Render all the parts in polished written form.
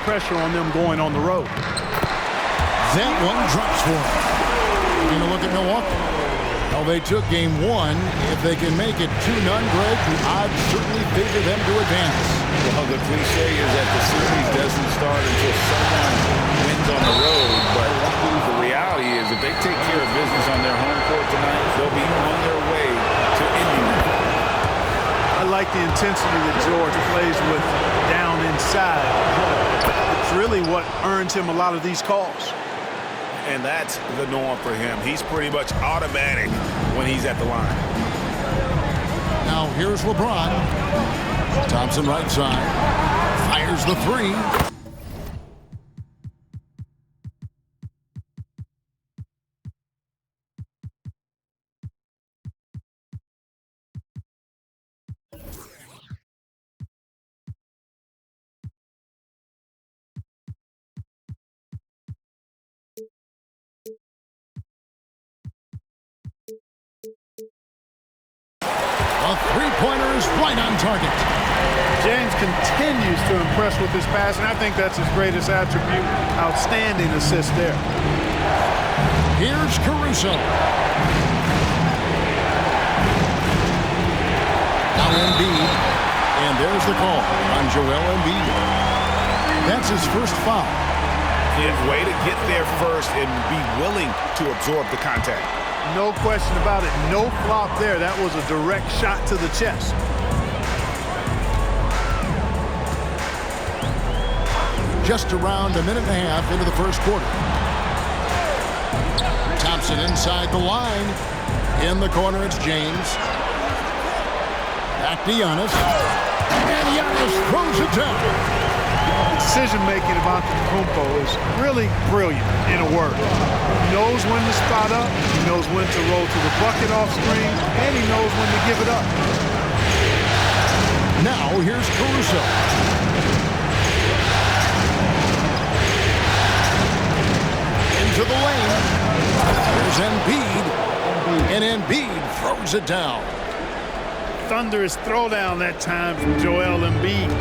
pressure on them going on the road. That one drops for him. Taking a look at Milwaukee. Well, they took game one. If they can make it 2-0, Greg, the odds certainly favor them to advance. Well, the cliche is that the series doesn't start until someone wins on the road, but the reality is if they take care of business on their home court tonight, they'll be on their way to Indiana. I like the intensity that George plays with down inside. It's really what earns him a lot of these calls. And that's the norm for him. He's pretty much automatic when he's at the line. Now here's LeBron. Thompson right side. Fires the three. A three-pointer is right on target. James continues to impress with his pass, and I think that's his greatest attribute. Outstanding assist there. Here's Caruso. Now Embiid. And there's the call on Joel Embiid. That's his first foul. Yeah, way to get there first and be willing to absorb the contact. No question about it. No flop there. That was a direct shot to the chest. Just around a minute and a half into the first quarter. Thompson inside the line. In the corner, it's James. Back to Giannis. And Giannis throws it down. Decision-making of Antetokounmpo is really brilliant, in a word. He knows when to spot up, he knows when to roll to the bucket off screen, and he knows when to give it up. Now here's Caruso. Into the lane. There's Embiid. And Embiid throws it down. Thunderous throwdown that time from Joel Embiid.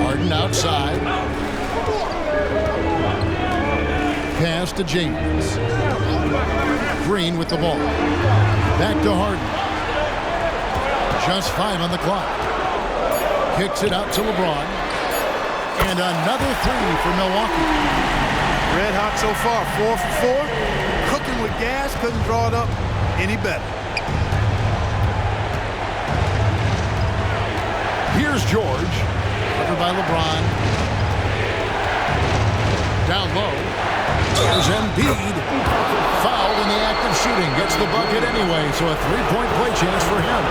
Harden outside. Pass to James. Green with the ball. Back to Harden. Just 5 on the clock. Kicks it out to LeBron. And another three for Milwaukee. Red hot so far, 4 for 4. Cooking with gas, couldn't draw it up any better. Here's George. Covered by LeBron. Down low. There's Embiid. Fouled in the act of shooting. Gets the bucket anyway, so a three-point play chance for him.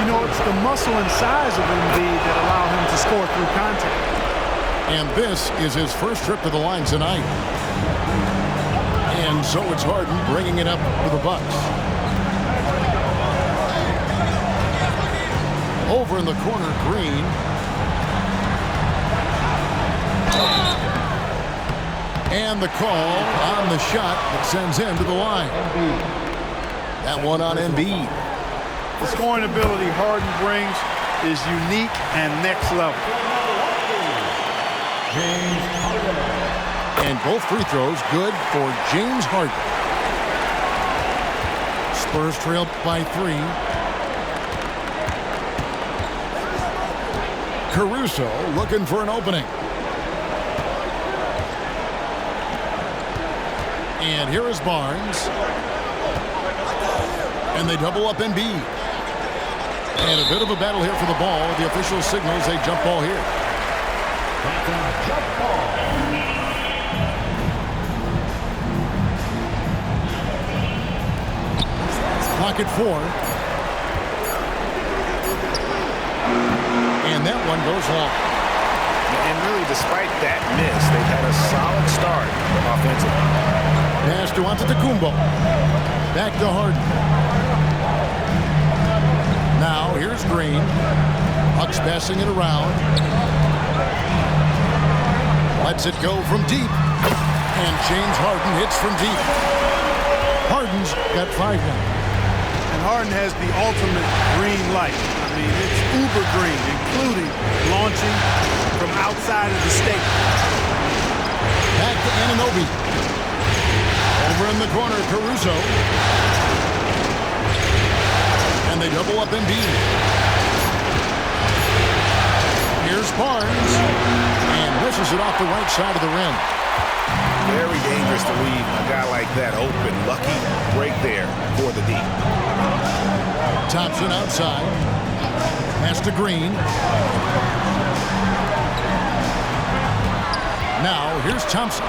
You know, it's the muscle and size of Embiid that allow him to score through contact. And this is his first trip to the line tonight. And so it's Harden bringing it up for the Bucks. Over in the corner, Green. And the call on the shot that sends him to the line. That one on Embiid. The scoring ability Harden brings is unique and next level. And both free throws good for James Harden. Spurs trailed by 3. Caruso looking for an opening. And here is Barnes. And they double up Embiid. And a bit of a battle here for the ball. The official signals a jump ball here. Jump ball. Clock at 4. And that one goes long. And really, despite that miss, they've had a solid start offensively. Pass to Antetokounmpo. Back to Harden. Now, here's Green. Bucks passing it around. Lets it go from deep. And James Harden hits from deep. Harden's got 5 now. And Harden has the ultimate green light. mean, it's uber green, including launching from outside of the state. Back to Anunoby. Over in the corner, Caruso. And they double up Embiid. Here's Barnes. And misses it off the right side of the rim. Very dangerous to leave a guy like that open. Lucky break there for the D. Thompson outside. Pass to Green. Now, here's Thompson.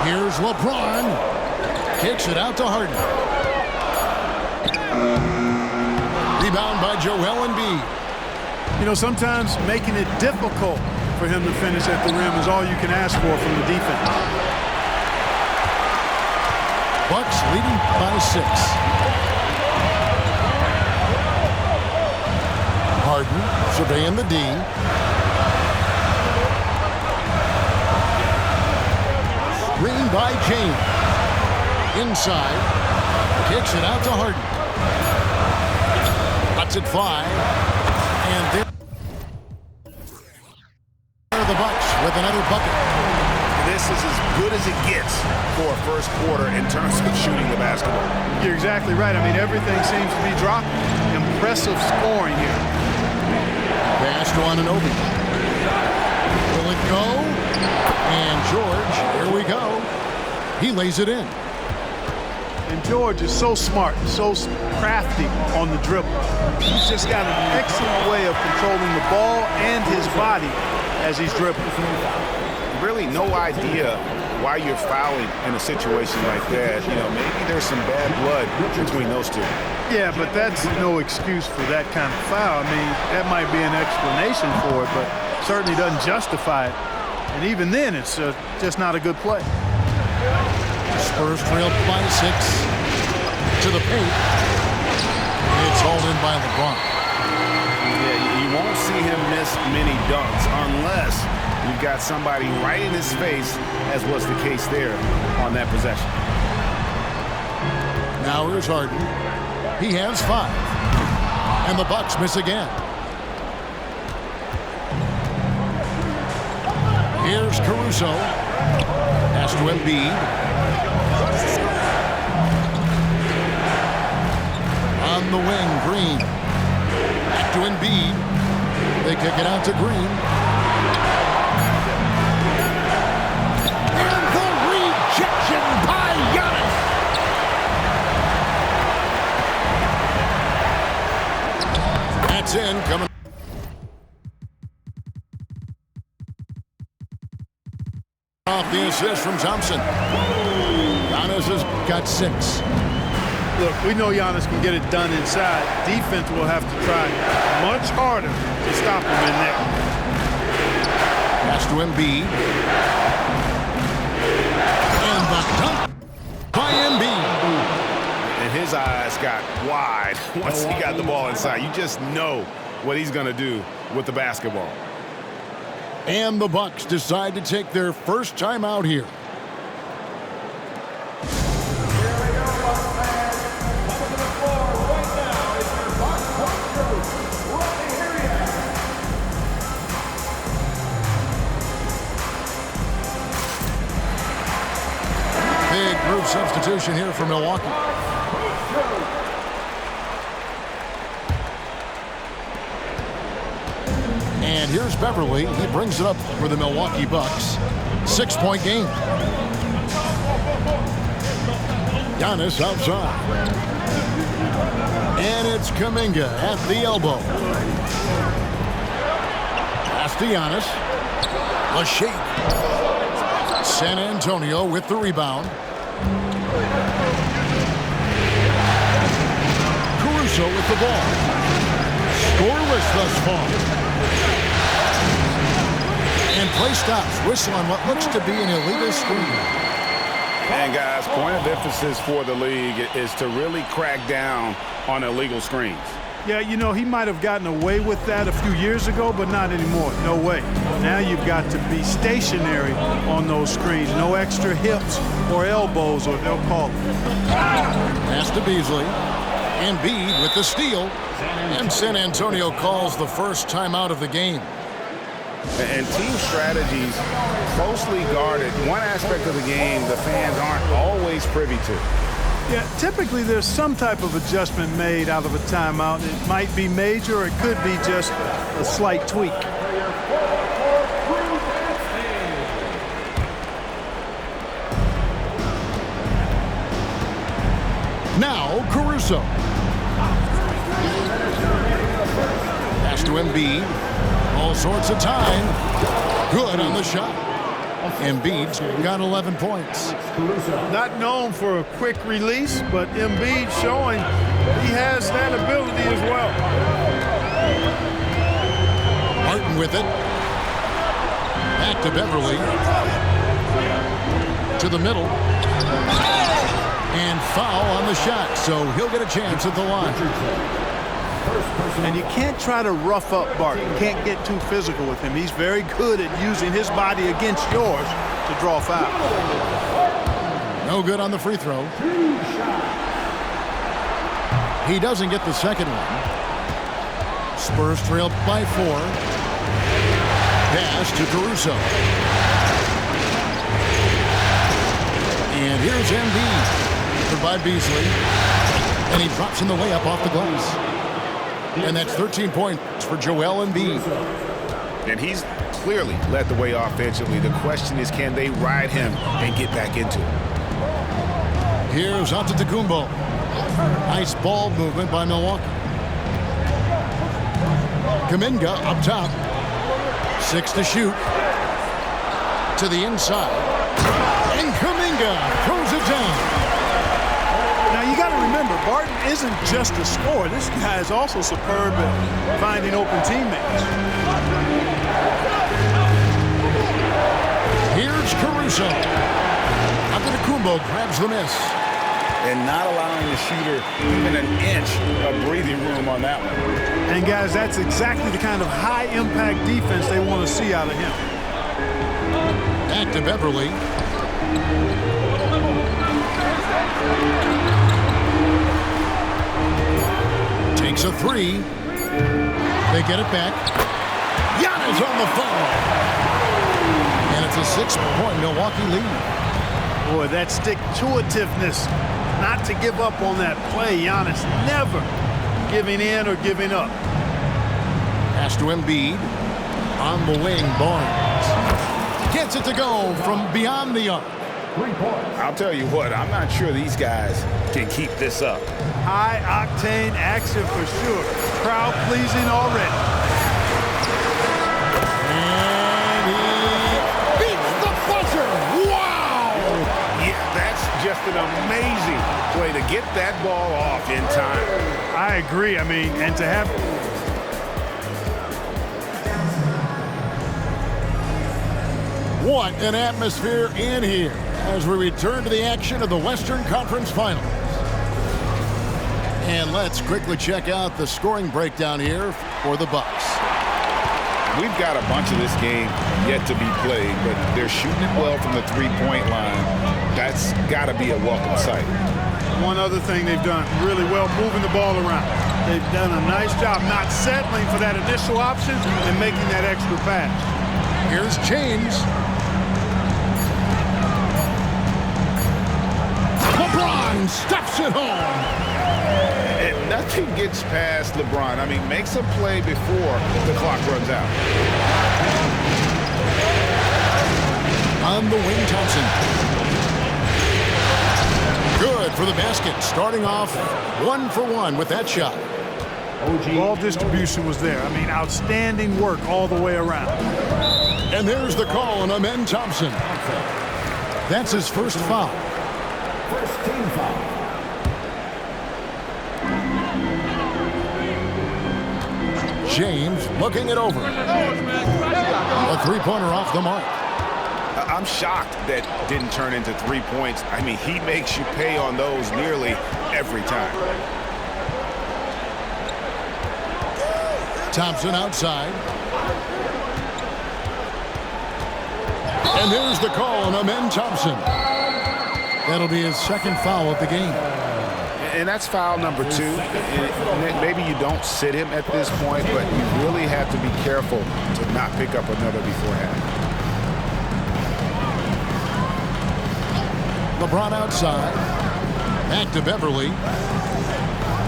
Here's LeBron. Kicks it out to Harden. Rebound by Joel Embiid. You know, sometimes making it difficult for him to finish at the rim is all you can ask for from the defense. Bucks leading by 6. Harden surveying the D. Screen by James. Inside. Kicks it out to Harden. Lets it fly. And there are the Bucks with another bucket. This is as good as it gets for a first quarter in terms of shooting the basketball. You're exactly right. I mean, everything seems to be dropping. Impressive scoring here. Pass to Anunoby. Will it go? And George, here we go. He lays it in. And George is so smart, so crafty on the dribble. He's just got an excellent way of controlling the ball and his body as he's dribbling. Really no idea why you're fouling in a situation like that. You know, maybe there's some bad blood between those two. Yeah, but that's no excuse for that kind of foul. I mean, that might be an explanation for it, but certainly doesn't justify it. And even then, it's just not a good play. Spurs trailed by 6 to the paint. It's hauled in by LeBron. Yeah, you won't see him miss many dunks unless you've got somebody right in his face, as was the case there on that possession. Now here's Harden. He has 5. And the Bucks miss again. Here's Caruso. Pass to Embiid. On the wing, Green. Back to Embiid. They kick it out to Green. And the rejection by Giannis. That's in, coming. Off the assist from Thompson. Giannis has got 6. Look, we know Giannis can get it done inside. Defense will have to try much harder to stop him in there. Pass to Embiid. And the dunk by Embiid. And his eyes got wide once he got the ball inside. You just know what he's going to do with the basketball. And the Bucks decide to take their first time out here. Big group substitution here for Milwaukee. And here's Beverly. He brings it up for the Milwaukee Bucks. 6-point game. Giannis outside. And it's Kuminga at the elbow. Pass to Giannis. A shake. San Antonio with the rebound. Caruso with the ball. Scoreless thus far. And play stops. Whistle on what looks to be an illegal screen. And guys, point of emphasis for the league is to really crack down on illegal screens. Yeah, you know, he might have gotten away with that a few years ago, but not anymore. No way. Now you've got to be stationary on those screens. No extra hips or elbows, or they'll call it. Pass to Beasley. Embiid with the steal. And San Antonio calls the first timeout of the game. And team strategies closely guarded. One aspect of the game the fans aren't always privy to. Yeah, typically there's some type of adjustment made out of a timeout. It might be major or it could be just a slight tweak. Now Caruso. Pass to Embiid. All sorts of time. Good on the shot. Embiid's got 11 points. Not known for a quick release, but Embiid showing he has that ability as well. Martin with it. Back to Beverly. To the middle. And foul on the shot, so he'll get a chance at the line. And you can't try to rough up Barton. You can't get too physical with him. He's very good at using his body against yours to draw fouls. No good on the free throw. He doesn't get the second one. Spurs trail by 4. Pass to Caruso. And here's Embiid. By Beasley, and he drops in the way up off the glass. And that's 13 points for Joel Embiid. And he's clearly led the way offensively. The question is, can they ride him and get back into it? Here's Antetokounmpo. Nice ball movement by Milwaukee. Kuminga up top. 6 to shoot. To the inside. And Kuminga throws it down. Now, you got to remember, Barton isn't just a scorer. This guy is also superb at finding open teammates. Here's Caruso. Antetokounmpo grabs the miss. And not allowing the shooter even an inch of breathing room on that one. And, guys, that's exactly the kind of high-impact defense they want to see out of him. Back to Beverly. Takes a 3. They get it back. Giannis on the foul. And it's a 6-point Milwaukee lead. Boy, that stick-to-itiveness, not to give up on that play. Giannis never giving in or giving up. Pass to Embiid. On the wing, Barnes. Gets it to go from beyond the arc. 3 points. I'll tell you what, I'm not sure these guys can keep this up. High-octane action for sure. Crowd-pleasing already. And he beats the buzzer. Wow! Yeah, that's just an amazing way to get that ball off in time. I agree. I mean, and to have... What an atmosphere in here as we return to the action of the Western Conference Finals. And let's quickly check out the scoring breakdown here for the Bucks. We've got a bunch of this game yet to be played, but they're shooting it well from the three-point line. That's got to be a welcome sight. One other thing they've done really well, moving the ball around. They've done a nice job not settling for that initial option and making that extra pass. Here's James. LeBron stuffs it home. And nothing gets past LeBron. I mean, makes a play before the clock runs out. On the wing, Thompson. Good for the basket. Starting off 1 for 1 with that shot. Ball distribution was there. I mean, outstanding work all the way around. And there's the call on Amen Thompson. That's his first foul. First team foul. James looking it over. A three-pointer off the mark. I'm shocked that didn't turn into 3 points. I mean, he makes you pay on those nearly every time. Thompson outside. And there's the call on Amen Thompson. That'll be his second foul of the game. And that's foul number 2. Maybe you don't sit him at this point, but you really have to be careful to not pick up another beforehand. LeBron outside. Back to Beverly.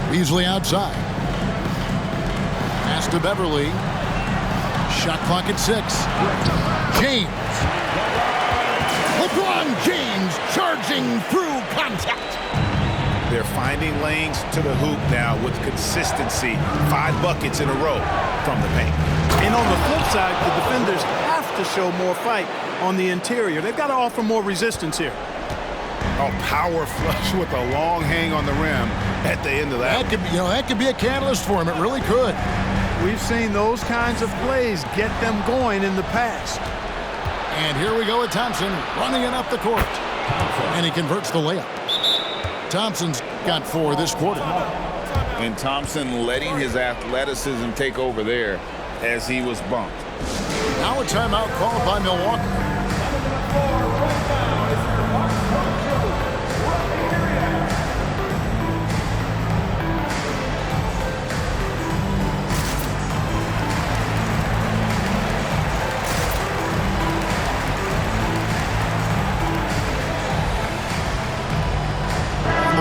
Beasley outside. Pass to Beverly. Shot clock at 6. James. LeBron James charging through contact. They're finding lanes to the hoop now with consistency. 5 buckets in a row from the paint. And on the flip side, the defenders have to show more fight on the interior. They've got to offer more resistance here. Oh, power flush with a long hang on the rim at the end of that. That could be a catalyst for him. It really could. We've seen those kinds of plays get them going in the past. And here we go with Thompson running it up the court. And he converts the layup. Thompson's got 4 this quarter. And Thompson letting his athleticism take over there as he was bumped. Now a timeout called by Milwaukee.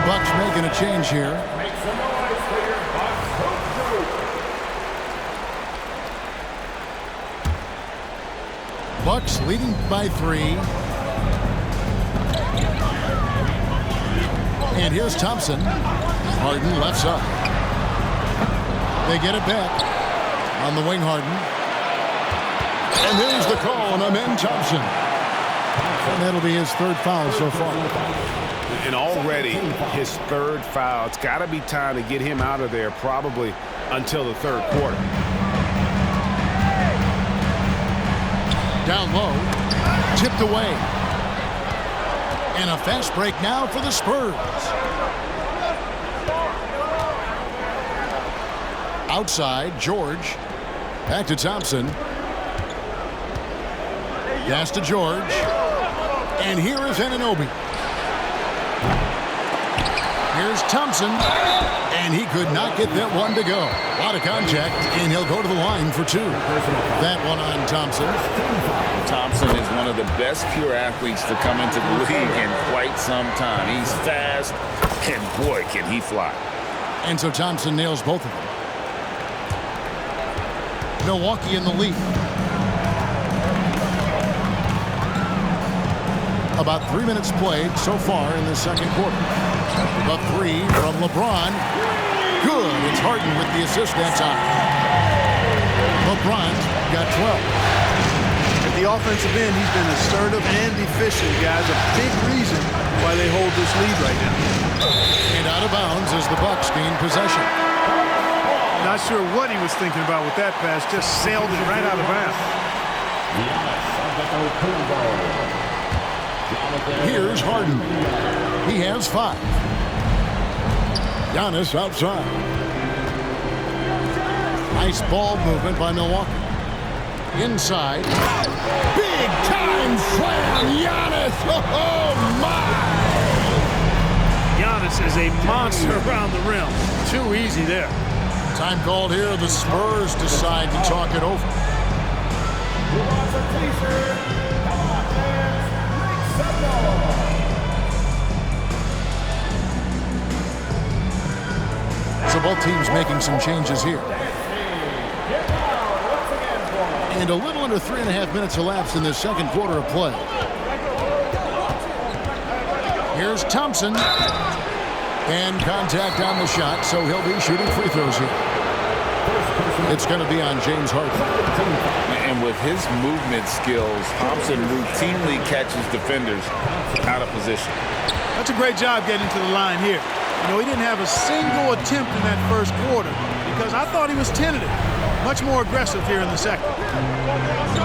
Bucks making a change here. Bucks leading by 3. And here's Thompson. Harden left side. They get it back on the wing. Harden. And there's the call on Amen Thompson. And that'll be his 3rd foul so far. And already his 3rd foul. It's got to be time to get him out of there probably until the 3rd quarter. Down low. Tipped away. And a fast break now for the Spurs. Outside, George. Back to Thompson. Pass to George. And here is Anunoby. Here's Thompson, and he could not get that one to go. A lot of contact, and he'll go to the line for 2. That one on Thompson. Thompson is one of the best pure athletes to come into the league in quite some time. He's fast, and boy, can he fly. And so Thompson nails both of them. Milwaukee in the lead. About 3 minutes played so far in the 2nd quarter. The 3 from LeBron. Good. It's Harden with the assist that time. LeBron's got 12. At the offensive end, he's been assertive and efficient, guys. A big reason why they hold this lead right now. And out of bounds as the Bucks gain possession. Not sure what he was thinking about with that pass. Just sailed it right out of bounds. Here's Harden. He has 5. Giannis outside. Nice ball movement by Milwaukee. Inside. Big time slam. Giannis. Oh, my. Giannis is a monster around the rim. Too easy there. Time called here. The Spurs decide to talk it over. So both teams making some changes here. And a little under 3.5 minutes elapsed in this 2nd quarter of play. Here's Thompson. And contact on the shot, so he'll be shooting free throws here. It's going to be on James Harden. And with his movement skills, Thompson routinely catches defenders out of position. That's a great job getting to the line here. You know, he didn't have a single attempt in that 1st quarter because I thought he was tentative. Much more aggressive here in the 2nd.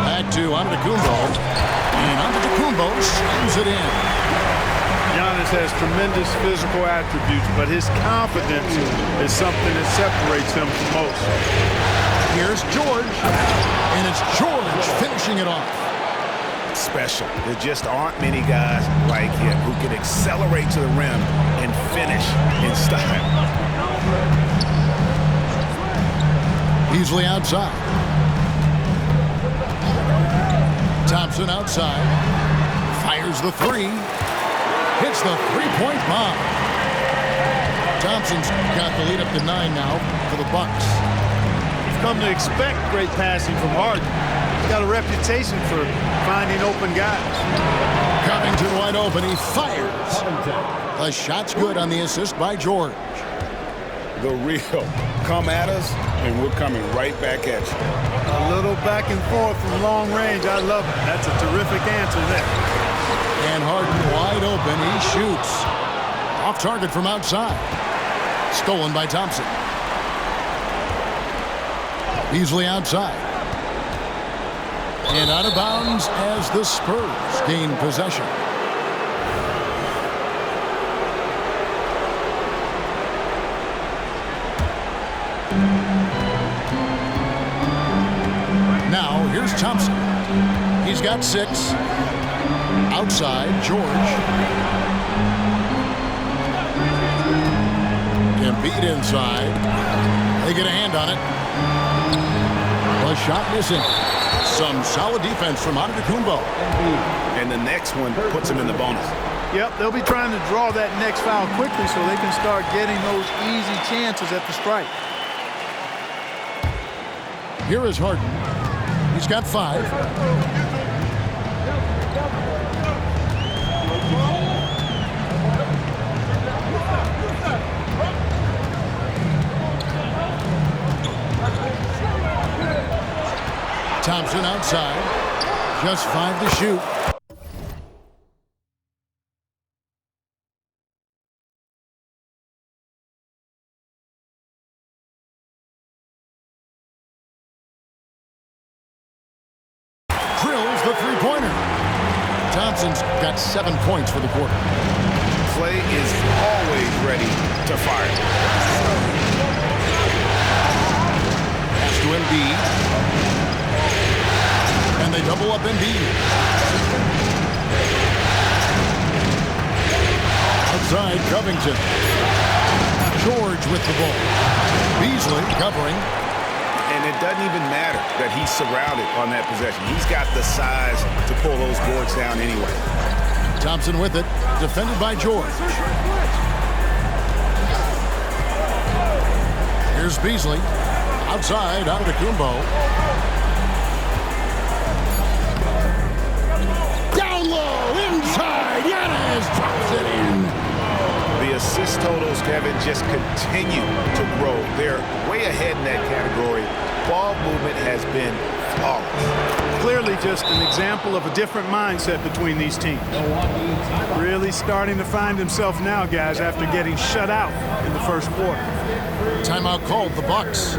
Back to Antetokounmpo. And Antetokounmpo slams it in. Giannis has tremendous physical attributes, but his confidence is something that separates him from most. Here's George. And it's George finishing it off. special. There just aren't many guys like him who can accelerate to the rim and finish in style. Beasley outside. Thompson outside. Fires the three. Hits the three-point bomb. Thompson's got the lead up to 9 now for the Bucks. You've come to expect great passing from Harden. He's got a reputation for finding open guys. Covington wide open. He fires. The shot's good on the assist by George. The real. Come at us, and we're coming right back at you. A little back and forth from long range. I love it. That's a terrific answer there. And Harden wide open. He shoots. Off target from outside. Stolen by Thompson. Beasley outside. And out of bounds as the Spurs gain possession. Now here's Thompson. He's got 6. Outside, George. Embiid inside. They get a hand on it. The shot missing. Some solid defense from Antetokounmpo. And the next one puts him in the bonus. Yep, they'll be trying to draw that next foul quickly so they can start getting those easy chances at the strike. Here is Harden. He's got 5. Thompson outside. Just 5 to shoot. Drills the three-pointer. Thompson's got 7 points for the quarter. Clay is always ready to fire. Pass to Embiid. And they double up Embiid. Outside Covington. George with the ball. Beasley covering. And it doesn't even matter that he's surrounded on that possession. He's got the size to pull those boards down anyway. Thompson with it. Defended by George. Here's Beasley. Outside, Antetokounmpo. Down low, inside. Giannis drops it in. The assist totals, Kevin, just continue to grow. They're way ahead in that category. Ball movement has been flawless. Clearly just an example of a different mindset between these teams. Really starting to find himself now, guys, after getting shut out in the first quarter. Timeout called, the Bucks.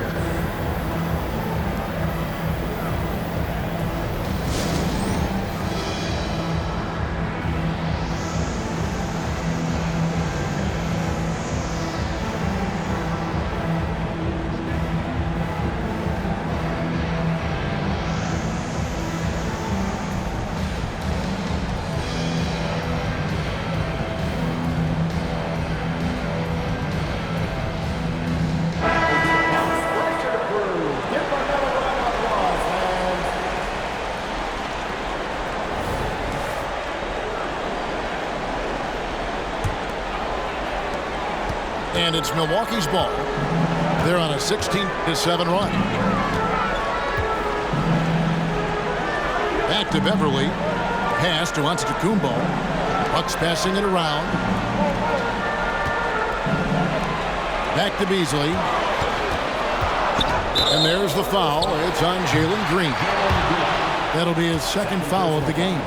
And it's Milwaukee's ball. They're on a 16-7 run. Back to Beverly. Pass to Antetokounmpo. Bucks passing it around. Back to Beasley. And there's the foul. It's on Jalen Green. That'll be his second foul of the game.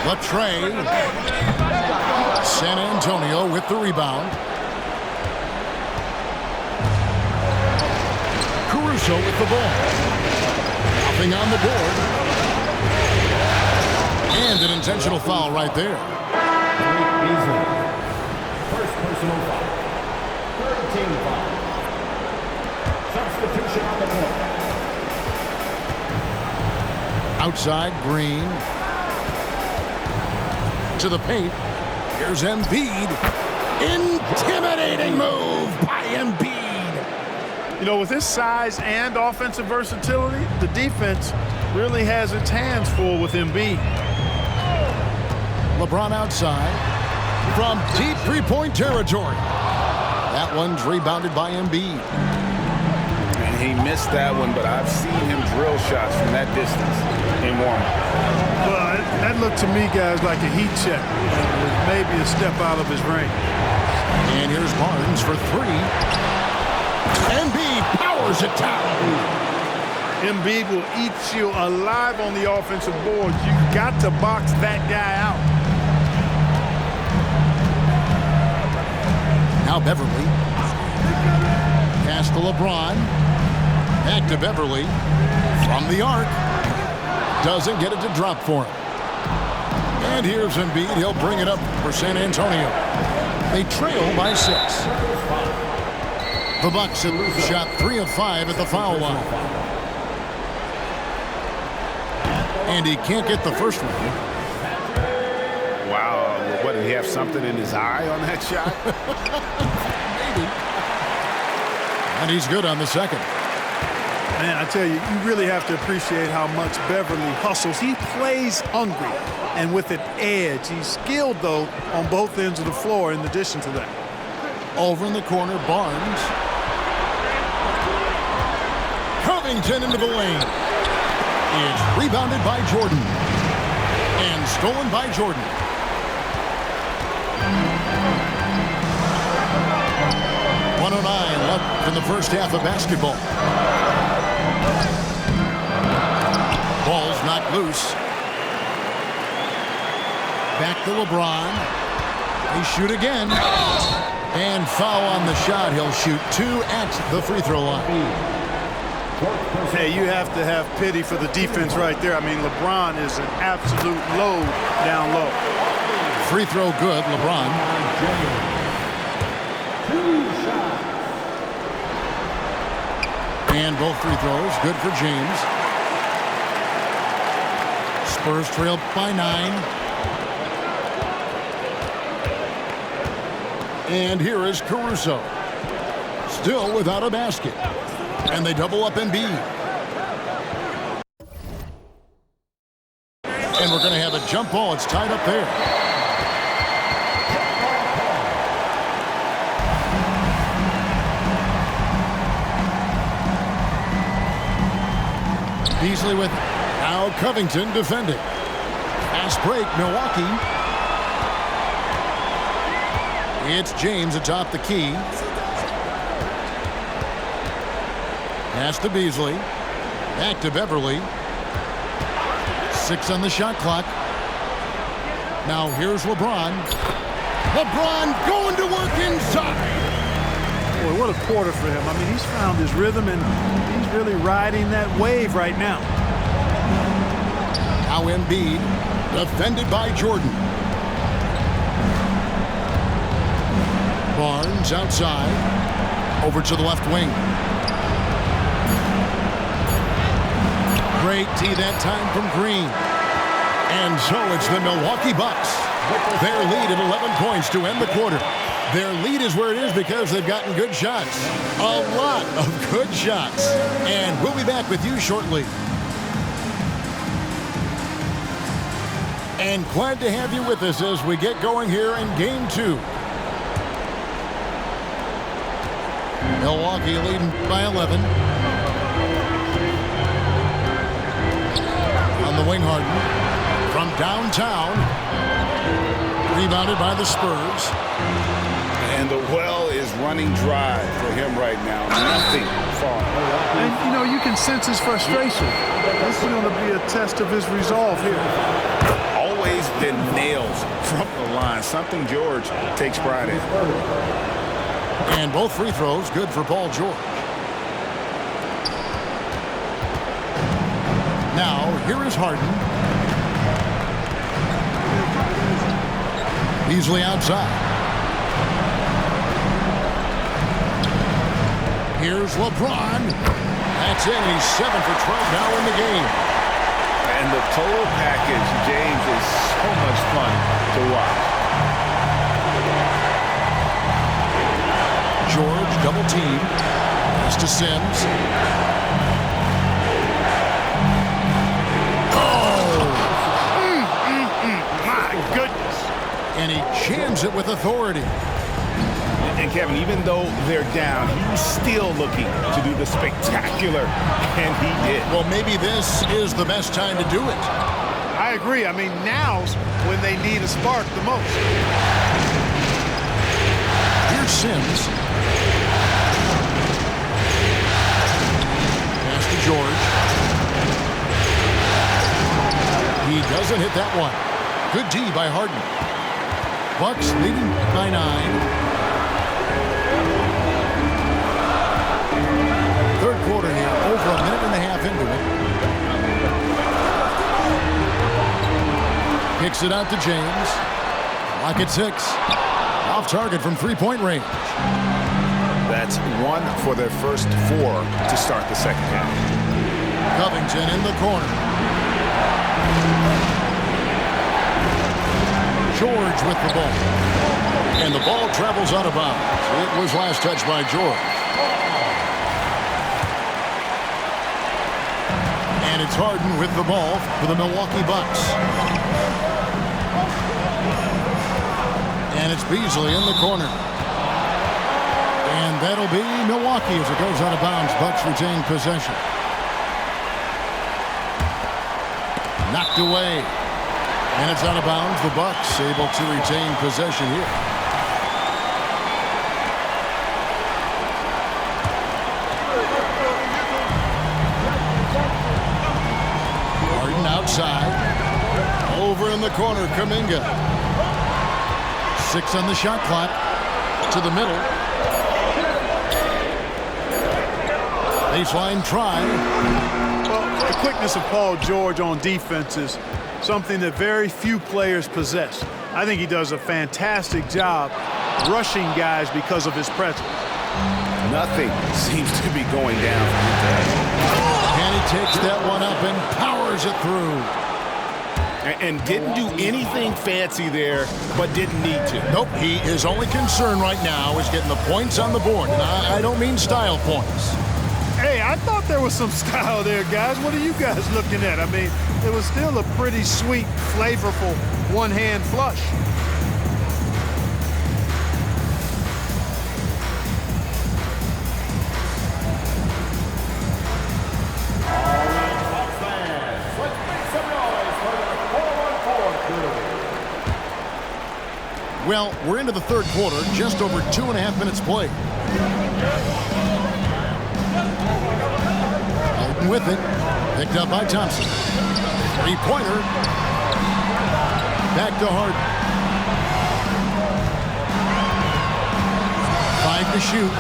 Latrey. San Antonio with the rebound. Caruso with the ball. Nothing on the board. And an intentional foul right there. First personal foul. Third team foul. Substitution on the court. Outside, Green. To the paint. Here's Embiid. Intimidating move by Embiid. You know, with his size and offensive versatility, the defense really has its hands full with Embiid. LeBron outside from deep three-point territory. That one's rebounded by Embiid. And he missed that one, but I've seen him drill shots from that distance in warm-up. Well, that looked to me, guys, like a heat check. Maybe a step out of his range. And here's Barnes for three. Embiid powers it down. Embiid will eat you alive on the offensive board. You've got to box that guy out. Now Beverly. Pass to LeBron. Back to Beverly. From the arc. Doesn't get it to drop for him. And here's Embiid. He'll bring it up for San Antonio. They trail by 6. The Bucks have shot 3 of 5 at the foul line. And he can't get the first one. Wow. What, did he have something in his eye on that shot? Maybe. And he's good on the second. Man, I tell you, you really have to appreciate how much Beverly hustles. He plays hungry and with an edge. He's skilled, though, on both ends of the floor in addition to that. Over in the corner, Barnes. Covington into the lane. It's rebounded by Jordan. And stolen by Jordan. .109 left in the first half of basketball. Ball's knocked loose. Back to LeBron. They shoot again. And foul on the shot. He'll shoot 2 at the free throw line. Hey, you have to have pity for the defense right there. I mean, LeBron is an absolute load down low. Free throw good, LeBron. And both free throws good for James. Spurs trail by 9. And here is Caruso. Still without a basket. And they double up Embiid. And we're going to have a jump ball. It's tied up there. Beasley with now Covington defending. Fast break, Milwaukee. It's James atop the key. Pass to Beasley. Back to Beverly. 6 on the shot clock. Now here's LeBron. LeBron going to work inside. Boy, what a quarter for him. I mean, he's found his rhythm, and he's really riding that wave right now. Now Embiid, defended by Jordan. Barnes outside. Over to the left wing. Great tee that time from Green. And so it's the Milwaukee Bucks. Their lead at 11 points to end the quarter. Their lead is where it is because they've gotten good shots. A lot of good shots. And we'll be back with you shortly. And glad to have you with us as we get going here in Game 2. Milwaukee leading by 11. On the wing, Harden. From downtown. Rebounded by the Spurs. And the well is running dry for him right now. Nothing far. And, you know, you can sense his frustration. This is going to be a test of his resolve here. Always the nails from the line. Something George takes pride in. And both free throws good for Paul George. Now, here is Harden. Beasley outside. Here's LeBron. That's it. He's 7 for 12 now in the game. And the total package, James, is so much fun to watch. George double team. Pass to Sims. My goodness. And he jams it with authority. And Kevin, even though they're down, he's still looking to do the spectacular, and he did. Well, maybe this is the best time to do it. I agree. I mean, now's when they need a spark the most. Here's Sims. Pass to George. He doesn't hit that one. Good D by Harden. Bucks leading by 9. Third quarter here, over a minute and a half into it. Kicks it out to James. Lock at 6. Off target from three-point range. That's 1 for their first 4 to start the second half. Covington in the corner. George with the ball. And the ball travels out of bounds. It was last touched by George. And it's Harden with the ball for the Milwaukee Bucks. And it's Beasley in the corner. And that'll be Milwaukee as it goes out of bounds. Bucks retain possession. Knocked away. And it's out of bounds. The Bucks able to retain possession here. Harden outside. Over in the corner, Kuminga. 6 on the shot clock. To the middle. Baseline try. Well, the quickness of Paul George on defense is something that very few players possess. I think he does a fantastic job rushing guys because of his presence. Nothing seems to be going down for him today. And he takes that one up and powers it through. And didn't do anything fancy there, but didn't need to. Nope, his only concern right now is getting the points on the board. And I don't mean style points. Hey, I thought there was some style there, guys. What are you guys looking at? I mean, it was still a pretty sweet, flavorful one-hand flush. Well, we're into the third quarter, just over 2.5 minutes played. Harden with it, picked up by Thompson. Three-pointer, back to Harden. 5 to shoot.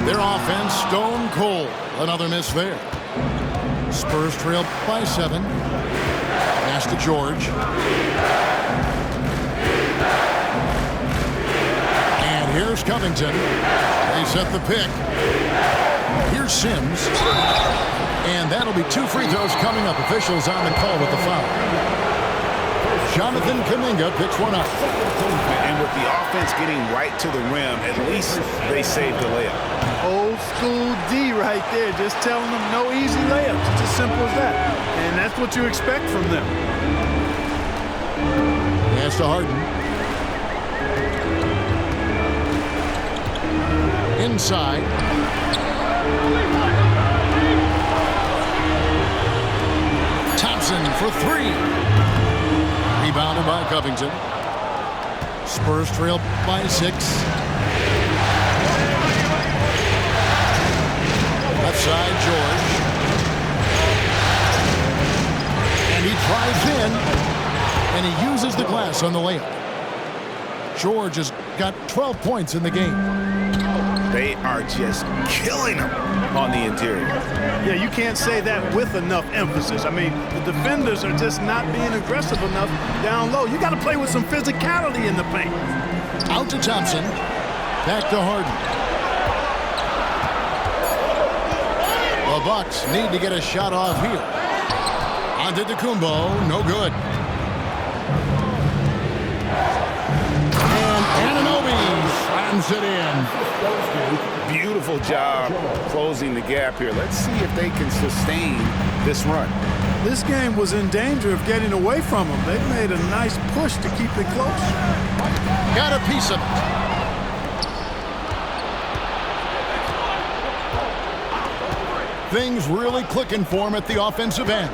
Their offense stone cold. Another miss there. Spurs trail by 7. Pass to George. And here's Covington. They set the pick. Here's Sims. And that'll be 2 free throws coming up. Officials on the call with the foul. Jonathan Kuminga picks one up. And with the offense getting right to the rim, at least they saved the layup. Old school D right there, just telling them no easy layups. It's as simple as that. And that's what you expect from them. Pass to Harden. Inside. Thompson for 3. Rebounded by Covington. Spurs trail by 6. Left side, George. And he drives in. And he uses the glass on the layup. George has got 12 points in the game. They are just killing them on the interior. Yeah, you can't say that with enough emphasis. I mean, the defenders are just not being aggressive enough down low. You got to play with some physicality in the paint. Out to Thompson. Back to Harden. The Bucks need to get a shot off here. Onto Kumbo, no good. And Anunoby slams it in. Beautiful job closing the gap here. Let's see if they can sustain this run. This game was in danger of getting away from them. They made a nice push to keep it close. Got a piece of it. Things really clicking for him at the offensive end.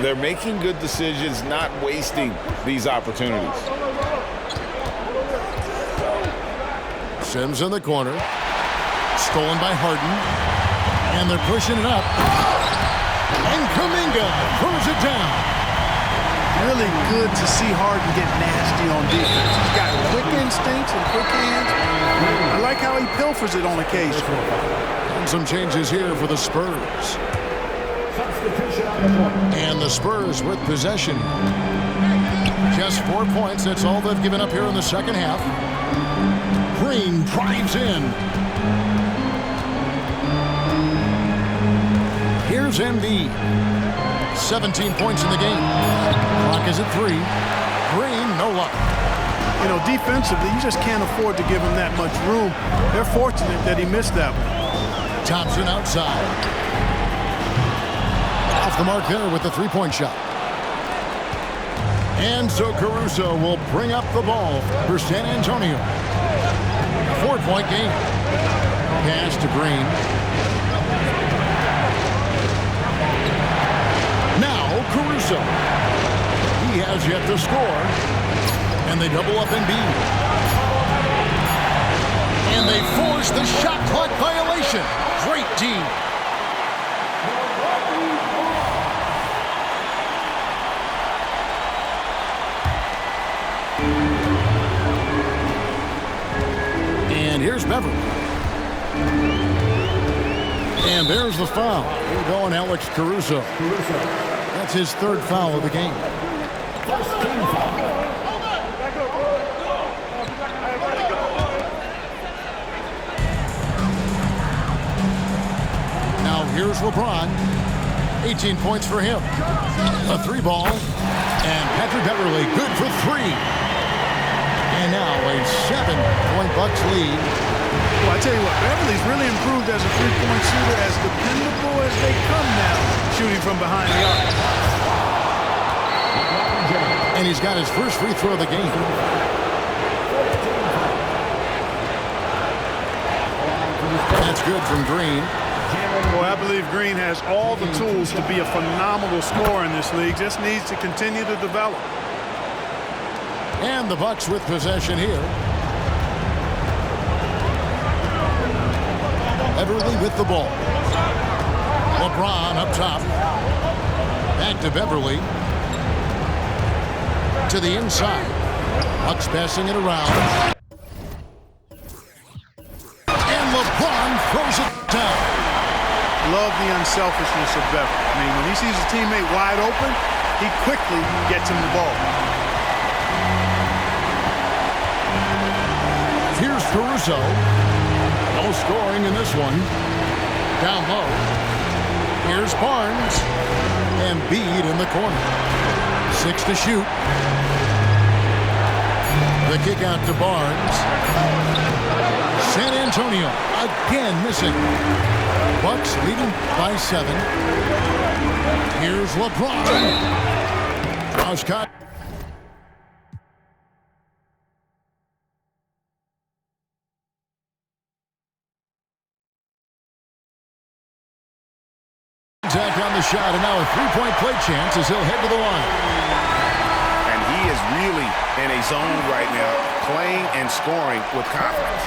They're making good decisions, not wasting these opportunities. Sims in the corner. Stolen by Harden. And they're pushing it up. And Kuminga throws it down. Really good to see Harden get nasty on defense. He's got quick instincts and quick hands. I like how he pilfers it on occasion. And some changes here for the Spurs. And the Spurs with possession. Just 4 points. That's all they've given up here in the second half. Green drives in. Here's Embiid. 17 points in the game. Clock is at 3. Green, no luck. You know, defensively, you just can't afford to give him that much room. They're fortunate that he missed that one. Thompson outside. Off the mark there with the three-point shot. And so Caruso will bring up the ball for San Antonio. 4-point game. Pass to Green. Now Caruso. He has yet to score. And they double up Embiid. And they force the shot clock violation. Great team. And here's Beverly. And there's the foul. Here going Alex Caruso. That's his third foul of the game. Now here's LeBron. 18 points for him. A 3-ball. And Patrick Beverly good for 3. And now a 7-point Bucks lead. Well, I tell you what, Beverly's really improved as a three-point shooter, as dependable as they come now, shooting from behind the arc. And he's got his first free throw of the game. That's good from Green. Boy, I believe Green has all the tools to be a phenomenal scorer in this league. Just needs to continue to develop. And the Bucks with possession here. Beverly with the ball. LeBron up top. Back to Beverly. To the inside. Bucks passing it around. And LeBron throws it down. Love the unselfishness of Beverly. I mean, when he sees his teammate wide open, he quickly gets him the ball. Here's Caruso. No scoring in this one. Down low. Here's Barnes. And Embiid in the corner. 6 to shoot. The kick out to Barnes. San Antonio again missing. Bucks leading by 7. Here's LeBron. Cross cut. Zach on the shot, and now a three-point play chance as he'll head to the line. And he is really in a zone right now, playing and scoring with confidence.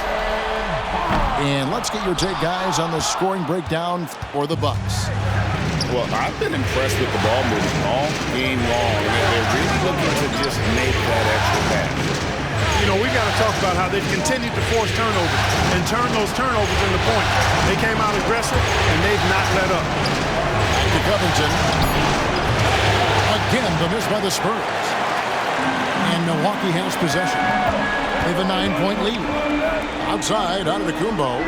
And let's get your take, guys, on the scoring breakdown for the Bucks. Well, I've been impressed with the ball movement all game long. They're really looking to just make that extra pass. You know, we got to talk about how they've continued to force turnovers and turn those turnovers into points. They came out aggressive, and they've not let up. Back to Covington. Again, the miss by the Spurs. And Milwaukee has possession. They have a 9-point lead. Outside, out of the Kumbo.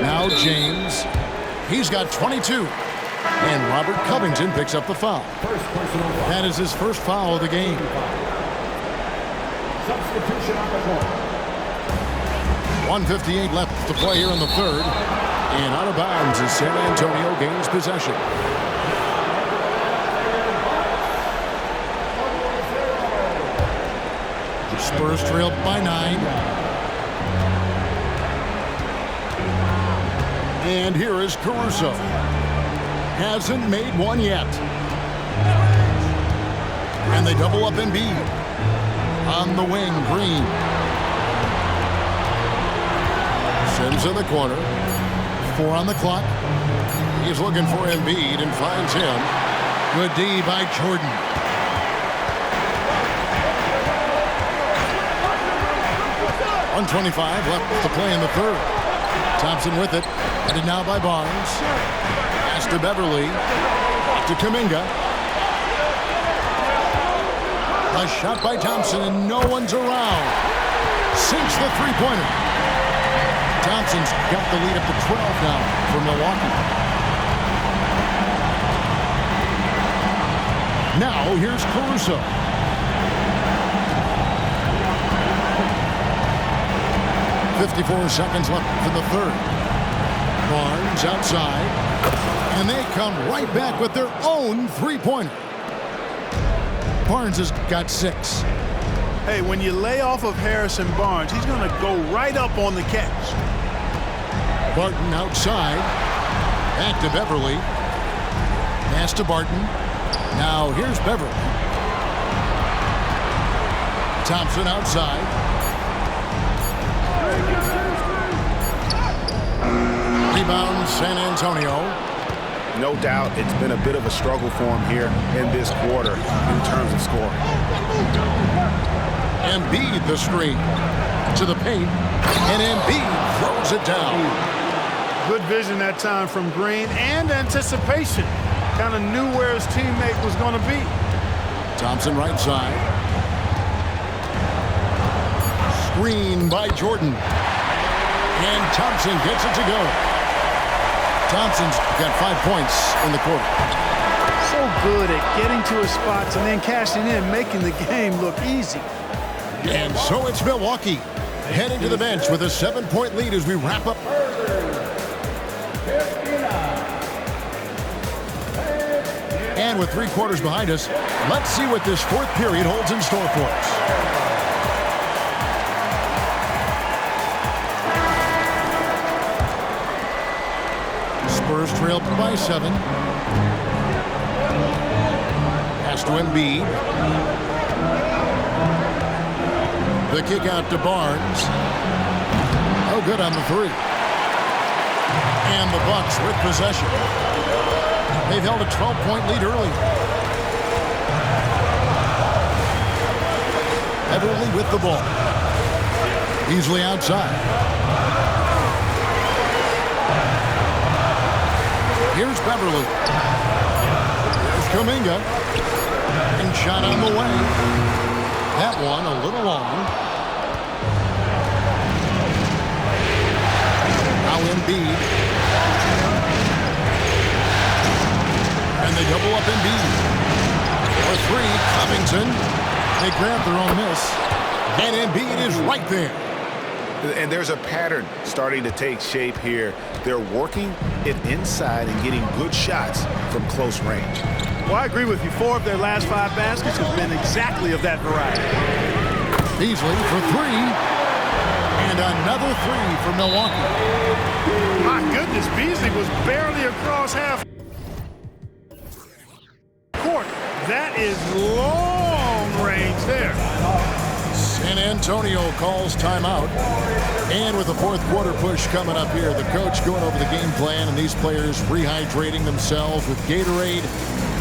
Now James. He's got 22. And Robert Covington picks up the foul. That is his first foul of the game. Substitution on the court. 1:58 left to play here in the third. And out of bounds as San Antonio gains possession. The Spurs trailed by 9. And here is Caruso. Hasn't made one yet. And they double up Embiid. On the wing, Green. Sends in the corner. 4 on the clock. He's looking for Embiid and finds him. Good D by Jordan. .125 left to play in the third. Thompson with it. Headed now by Barnes. Pass to Beverly. To Kuminga. A shot by Thompson and no one's around. Sinks the three-pointer. Thompson's got the lead up to 12 now for Milwaukee. Now here's Caruso. .54 seconds left for the third. Barnes outside. And they come right back with their own three-pointer. Barnes has got 6. Hey, when you lay off of Harrison Barnes, he's going to go right up on the catch. Barton outside. Back to Beverly. Pass to Barton. Now here's Beverly. Thompson outside. Rebound San Antonio. No doubt it's been a bit of a struggle for him here in this quarter in terms of scoring. Embiid the screen to the paint, and Embiid throws it down. Good vision that time from Green and anticipation. Kind of knew where his teammate was going to be. Thompson right side. Screen by Jordan. And Thompson gets it to go. Thompson's got 5 points in the quarter. So good at getting to his spots and then cashing in, making the game look easy. And so it's Milwaukee heading to the bench with a 7-point lead as we wrap up. And with 3 quarters behind us, let's see what this fourth period holds in store for us. Spurs trailed by 7. Pass to Embiid. The kick out to Barnes. Oh, good on the 3. And the Bucks with possession. They've held a 12-point lead early. Beverly with the ball. Easily outside. Here's Beverly. Here's Kuminga. And shot on the way. That one a little long. Now Embiid. And they double up Embiid. For 3, Covington. They grab their own miss. And Embiid is right there. And there's a pattern starting to take shape here. They're working it inside and getting good shots from close range. Well, I agree with you. 4 of their last 5 baskets have been exactly of that variety. Beasley for 3. And another 3 for Milwaukee. My goodness, Beasley was barely across half court. That is long range there. San Antonio calls timeout. And with the fourth quarter push coming up here, the coach going over the game plan and these players rehydrating themselves with Gatorade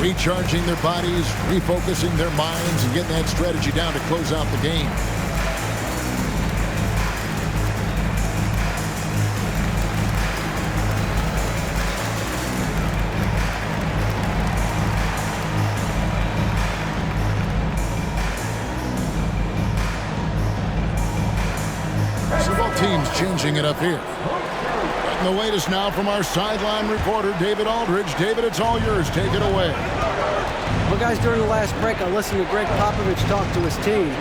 recharging their bodies, refocusing their minds, and getting that strategy down to close out the game. So both teams changing it up here. And the latest now from our sideline reporter, David Aldridge. David, it's all yours. Take it away. Well, guys, during the last break, I listened to Greg Popovich talk to his team.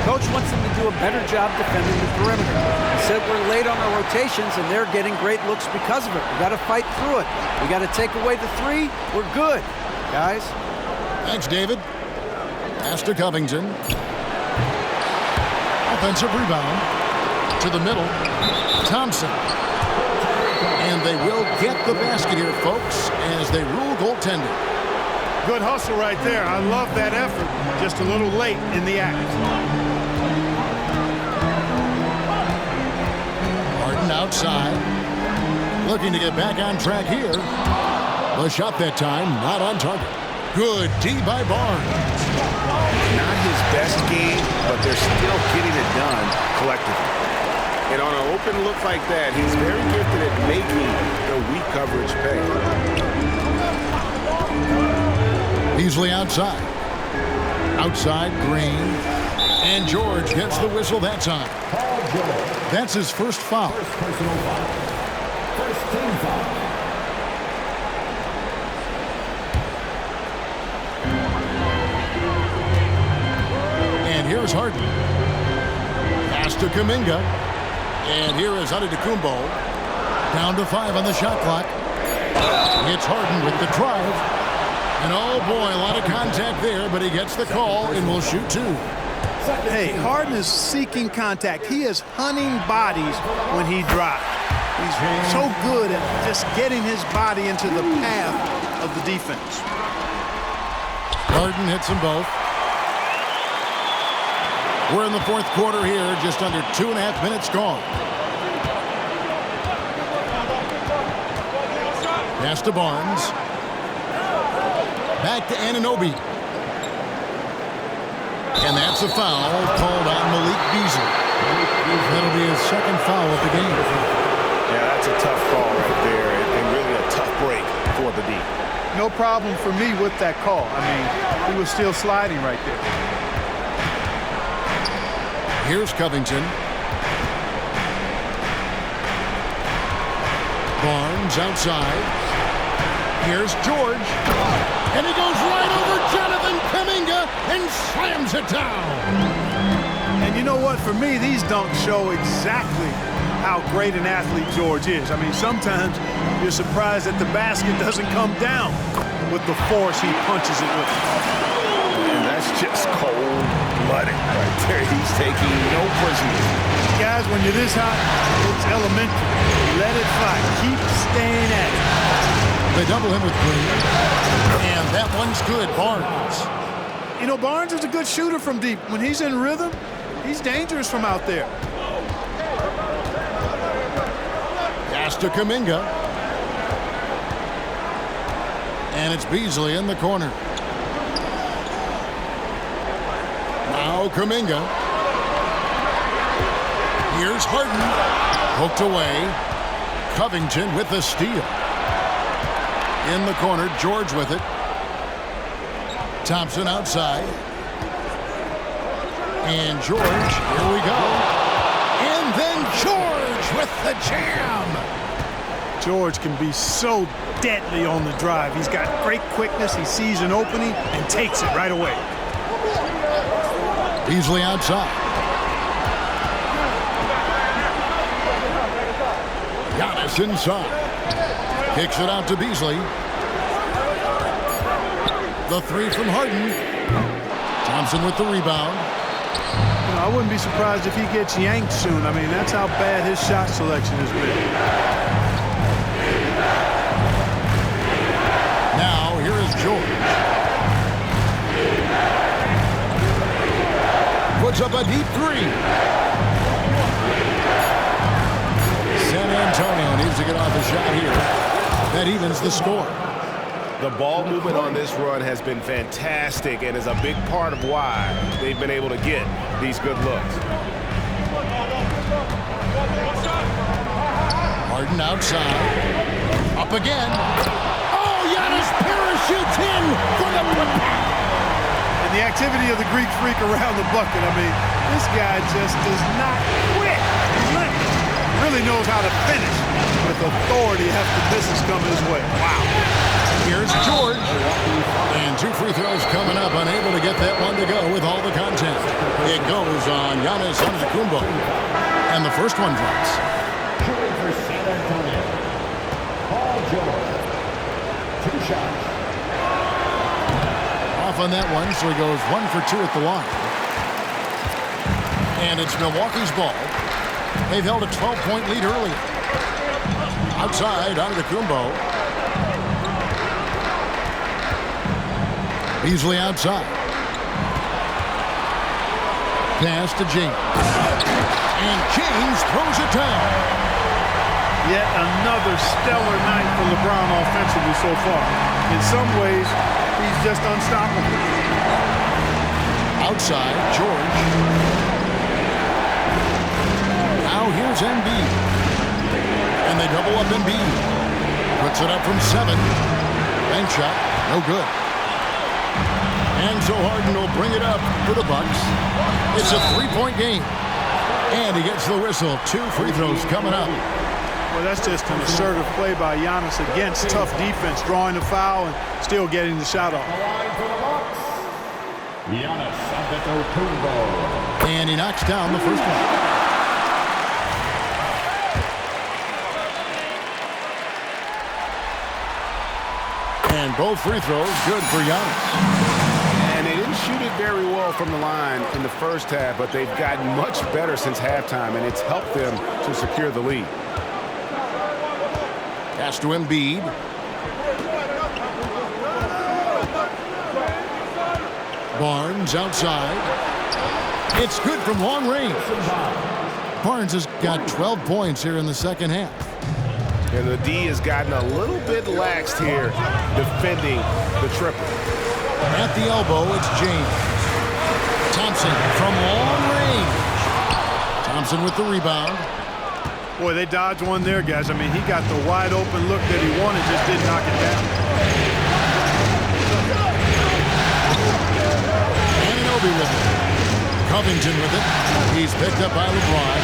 Coach wants them to do a better job defending the perimeter. He said we're late on our rotations, and they're getting great looks because of it. We got to fight through it. We got to take away the three. We're good, guys. Thanks, David. Pass to Covington. Offensive rebound to the middle. Thompson. And they will get the basket here, folks, as they rule goaltending. Good hustle right there. I love that effort. Just a little late in the act. Harden outside. Looking to get back on track here. The shot that time, not on target. Good D by Barnes. Not his best game, but they're still getting it done collectively. And on an open look like that, he's very gifted at making the weak coverage pay. Beasley outside. Outside, Green. And George gets the whistle that time. That's his first foul. First personal foul. First team foul. And here's Harden. Pass to Kuminga. And here is Antetokounmpo. Down to 5 on the shot clock. It's Harden with the drive. And oh boy, a lot of contact there, but he gets the call and will shoot 2. Hey, Harden is seeking contact. He is hunting bodies when he drives. He's so good at just getting his body into the path of the defense. Harden hits them both. We're in the fourth quarter here, just under 2.5 minutes gone. Pass to Barnes. Back to Anunoby. And that's a foul called on Malik Beasley. That'll be his second foul of the game. Yeah, that's a tough call right there, and really a tough break for the D. No problem for me with that call. I mean, he was still sliding right there. Here's Covington. Barnes outside. Here's George. And he goes right over Jonathan Kuminga and slams it down. And you know what? For me, these dunks show exactly how great an athlete George is. I mean, sometimes you're surprised that the basket doesn't come down with the force he punches it with. And that's just cold-blooded right there. He's taking no prisoners. Guys, when you're this hot, it's elementary. Let it fly. Keep staying at it. They double him with Green. And that one's good. Barnes. You know, Barnes is a good shooter from deep. When he's in rhythm, he's dangerous from out there. Pass to Kuminga. And it's Beasley in the corner. Now Kuminga. Here's Harden. Hooked away. Covington with the steal. In the corner, George with it. Thompson outside. And George, here we go. And then George with the jam. George can be so deadly on the drive. He's got great quickness. He sees an opening and takes it right away. Beasley outside. Giannis inside. Kicks it out to Beasley. The three from Harden. Thompson with the rebound. You know, I wouldn't be surprised if he gets yanked soon. I mean, that's how bad his shot selection has been. Now, here is George. Puts up a deep three. San Antonio needs to get off a shot here. That evens the score. The ball movement on this run has been fantastic and is a big part of why they've been able to get these good looks. Harden outside. Up again. Oh, Giannis parachutes in for the putback. And the activity of the Greek freak around the bucket, I mean, this guy just does not quit. Really knows how to finish with authority after misses come his way. Wow. Here's George. And 2 free throws coming up, unable to get that one to go with all the content. It goes on Giannis Antetokounmpo. And the first one drops. Shooting for San Antonio, Paul George. 2 shots. Off on that one, so he goes 1 for 2 at the line. And it's Milwaukee's ball. They've held a 12-point lead earlier. Outside, Antetokounmpo. Beasley outside. Pass to James. And James throws it down. Yet another stellar night for LeBron offensively so far. In some ways, he's just unstoppable. Outside, George. Now here's Embiid. And they double up Embiid. Puts it up from 7. Bank shot, no good. And so Harden will bring it up for the Bucks. It's a 3-point game. And he gets the whistle. 2 free throws coming up. Well, that's just an assertive play by Giannis against tough defense, drawing the foul and still getting the shot off. Giannis Antetokounmpo. And he knocks down the first one. And both free throws good for Giannis. And they didn't shoot it very well from the line in the first half, but they've gotten much better since halftime, and it's helped them to secure the lead. Pass to Embiid. Barnes outside. It's good from long range. Barnes has got 12 points here in the second half. And the D has gotten a little bit laxed here defending the triple. At the elbow, it's James. Thompson from long range. Thompson with the rebound. Boy, they dodged one there, guys. I mean, he got the wide open look that he wanted, just didn't knock it down. Anunoby with it. Covington with it. He's picked up by LeBron.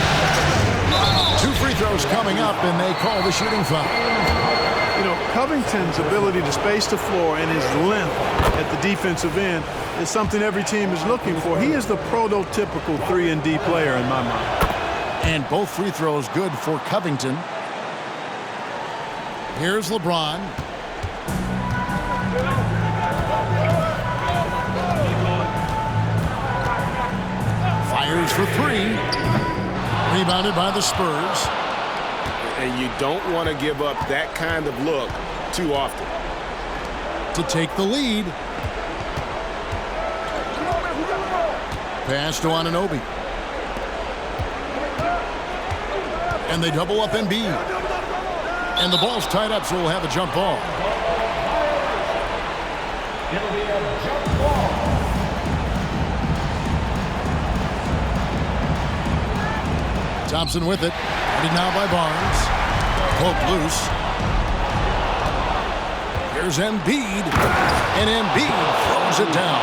2 free throws coming up, and they call the shooting foul. You know, Covington's ability to space the floor and his length at the defensive end is something every team is looking for. He is the prototypical 3-and-D player in my mind. And both free throws good for Covington. Here's LeBron. Fires for 3. Rebounded by the Spurs. And you don't want to give up that kind of look too often. To take the lead. Pass to Anunoby. And they double up Embiid. And the ball's tied up, so we'll have a jump ball. It'll be a jump ball. Thompson with it. Guarded now by Barnes. Poke loose. Here's Embiid. And Embiid throws it down.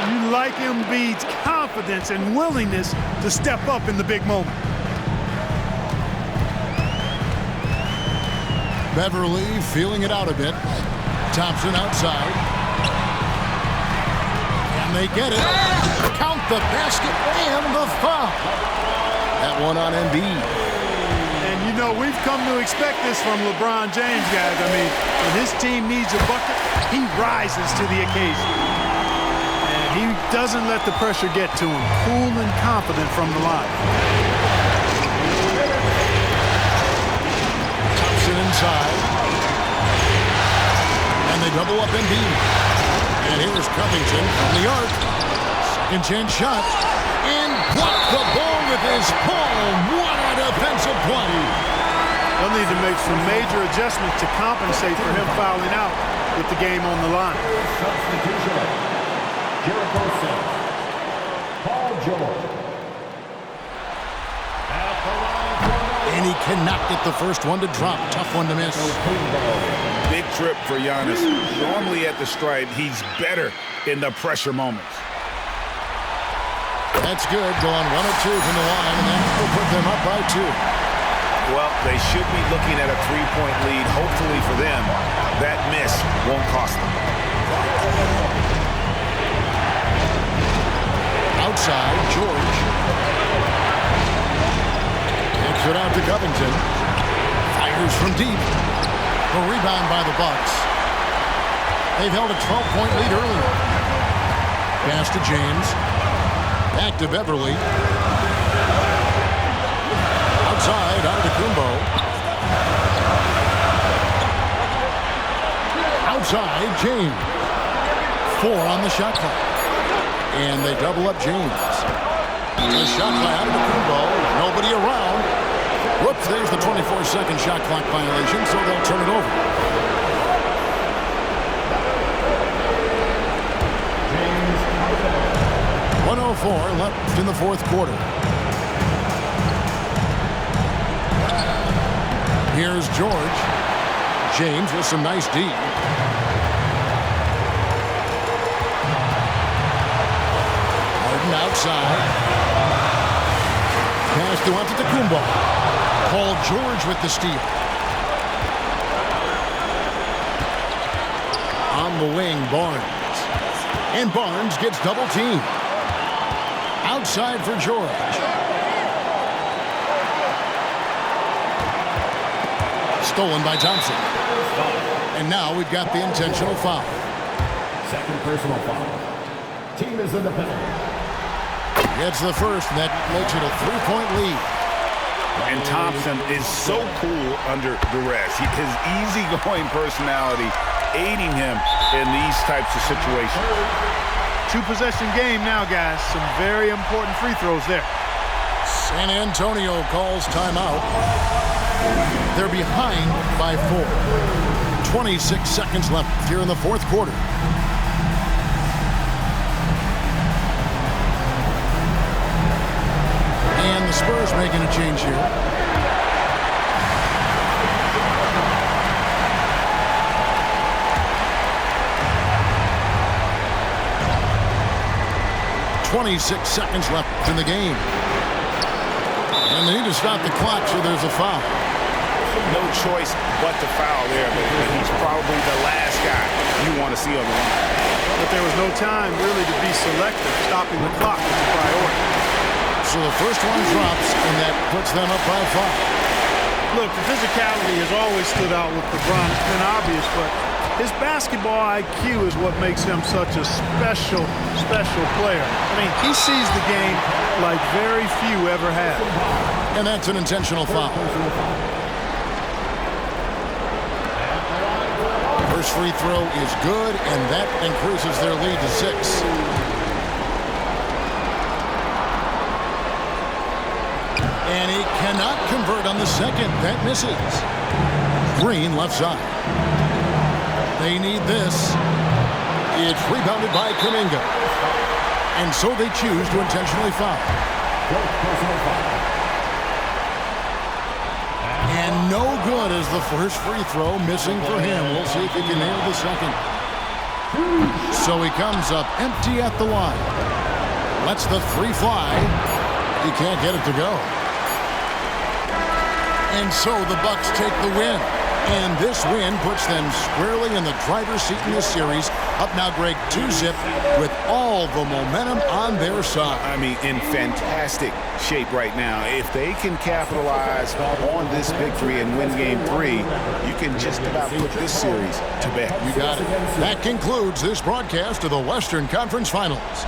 You like Embiid's confidence and willingness to step up in the big moment. Beverly feeling it out a bit. Thompson outside. And they get it. Count the basket and the foul. That one on Embiid. And, you know, we've come to expect this from LeBron James, guys. I mean, when his team needs a bucket, he rises to the occasion. And he doesn't let the pressure get to him. Cool and confident from the line. Thompson inside. And they double up Embiid. And here's Covington from the arc. Second chance shot. And blocked the ball with his palm. What a defensive play. They'll need to make some major adjustments to compensate for him fouling out with the game on the line. Substitution. Jericho Sims. Paul George. And he cannot get the first one to drop. Tough one to miss. Big trip for Giannis. Normally at the stripe, he's better in the pressure moments. That's good. Going 1 of 2 from the line, and that will put them up by 2. Well, they should be looking at a 3-point lead. Hopefully for them, that miss won't cost them. Outside, George. Kicks it out to Covington. Fires from deep. The rebound by the Bucks. They've held a 12-point lead earlier. Pass to James. Back to Beverly. Outside, Antetokounmpo. Outside, James. 4 on the shot clock. And they double up James. A shot by Antetokounmpo. Nobody around. Whoops, there's the 24-second shot clock violation, so they'll turn it over. James. 1:04 left in the fourth quarter. Here's George. James with some nice D. Harden outside. Pass to Antetokounmpo. Paul George with the steal. On the wing, Barnes. And Barnes gets double teamed. Outside for George. Stolen by Thompson. And now we've got the intentional foul. Second personal foul. Team is in the penalty. Gets the first, and that makes it a 3-point lead. And Thompson is so cool under duress. His easygoing personality aiding him in these types of situations. 2-possession game now, guys. Some very important free throws there. San Antonio calls timeout. They're behind by 4. 26 seconds left here in the fourth quarter. And the Spurs making a change here. .26 seconds left in the game. And they need to stop the clock, so there's a foul. No choice but to foul there, but he's probably the last guy you want to see on the line. But there was no time really to be selective. Stopping the clock was a priority. So the first one drops, and that puts them up by 5. Look, the physicality has always stood out with LeBron. It's been obvious, but his basketball IQ is what makes him such a special player. I mean, he sees the game like very few ever have. And that's an intentional foul. First free throw is good, and that increases their lead to 6. And he cannot convert on the second. That misses. Green left side. They need this. It's rebounded by Kuminga. And so they choose to intentionally foul. And no good as the first free throw, missing for him. We'll see if he can nail the second. So he comes up empty at the line. Lets the 3 fly. He can't get it to go. And so the Bucks take the win. And this win puts them squarely in the driver's seat in this series. Up now, Greg, 2-zip with all the momentum on their side. I mean, in fantastic shape right now. If they can capitalize on this victory and win Game 3, you can just about put this series to bed. You got it. That concludes this broadcast of the Western Conference Finals.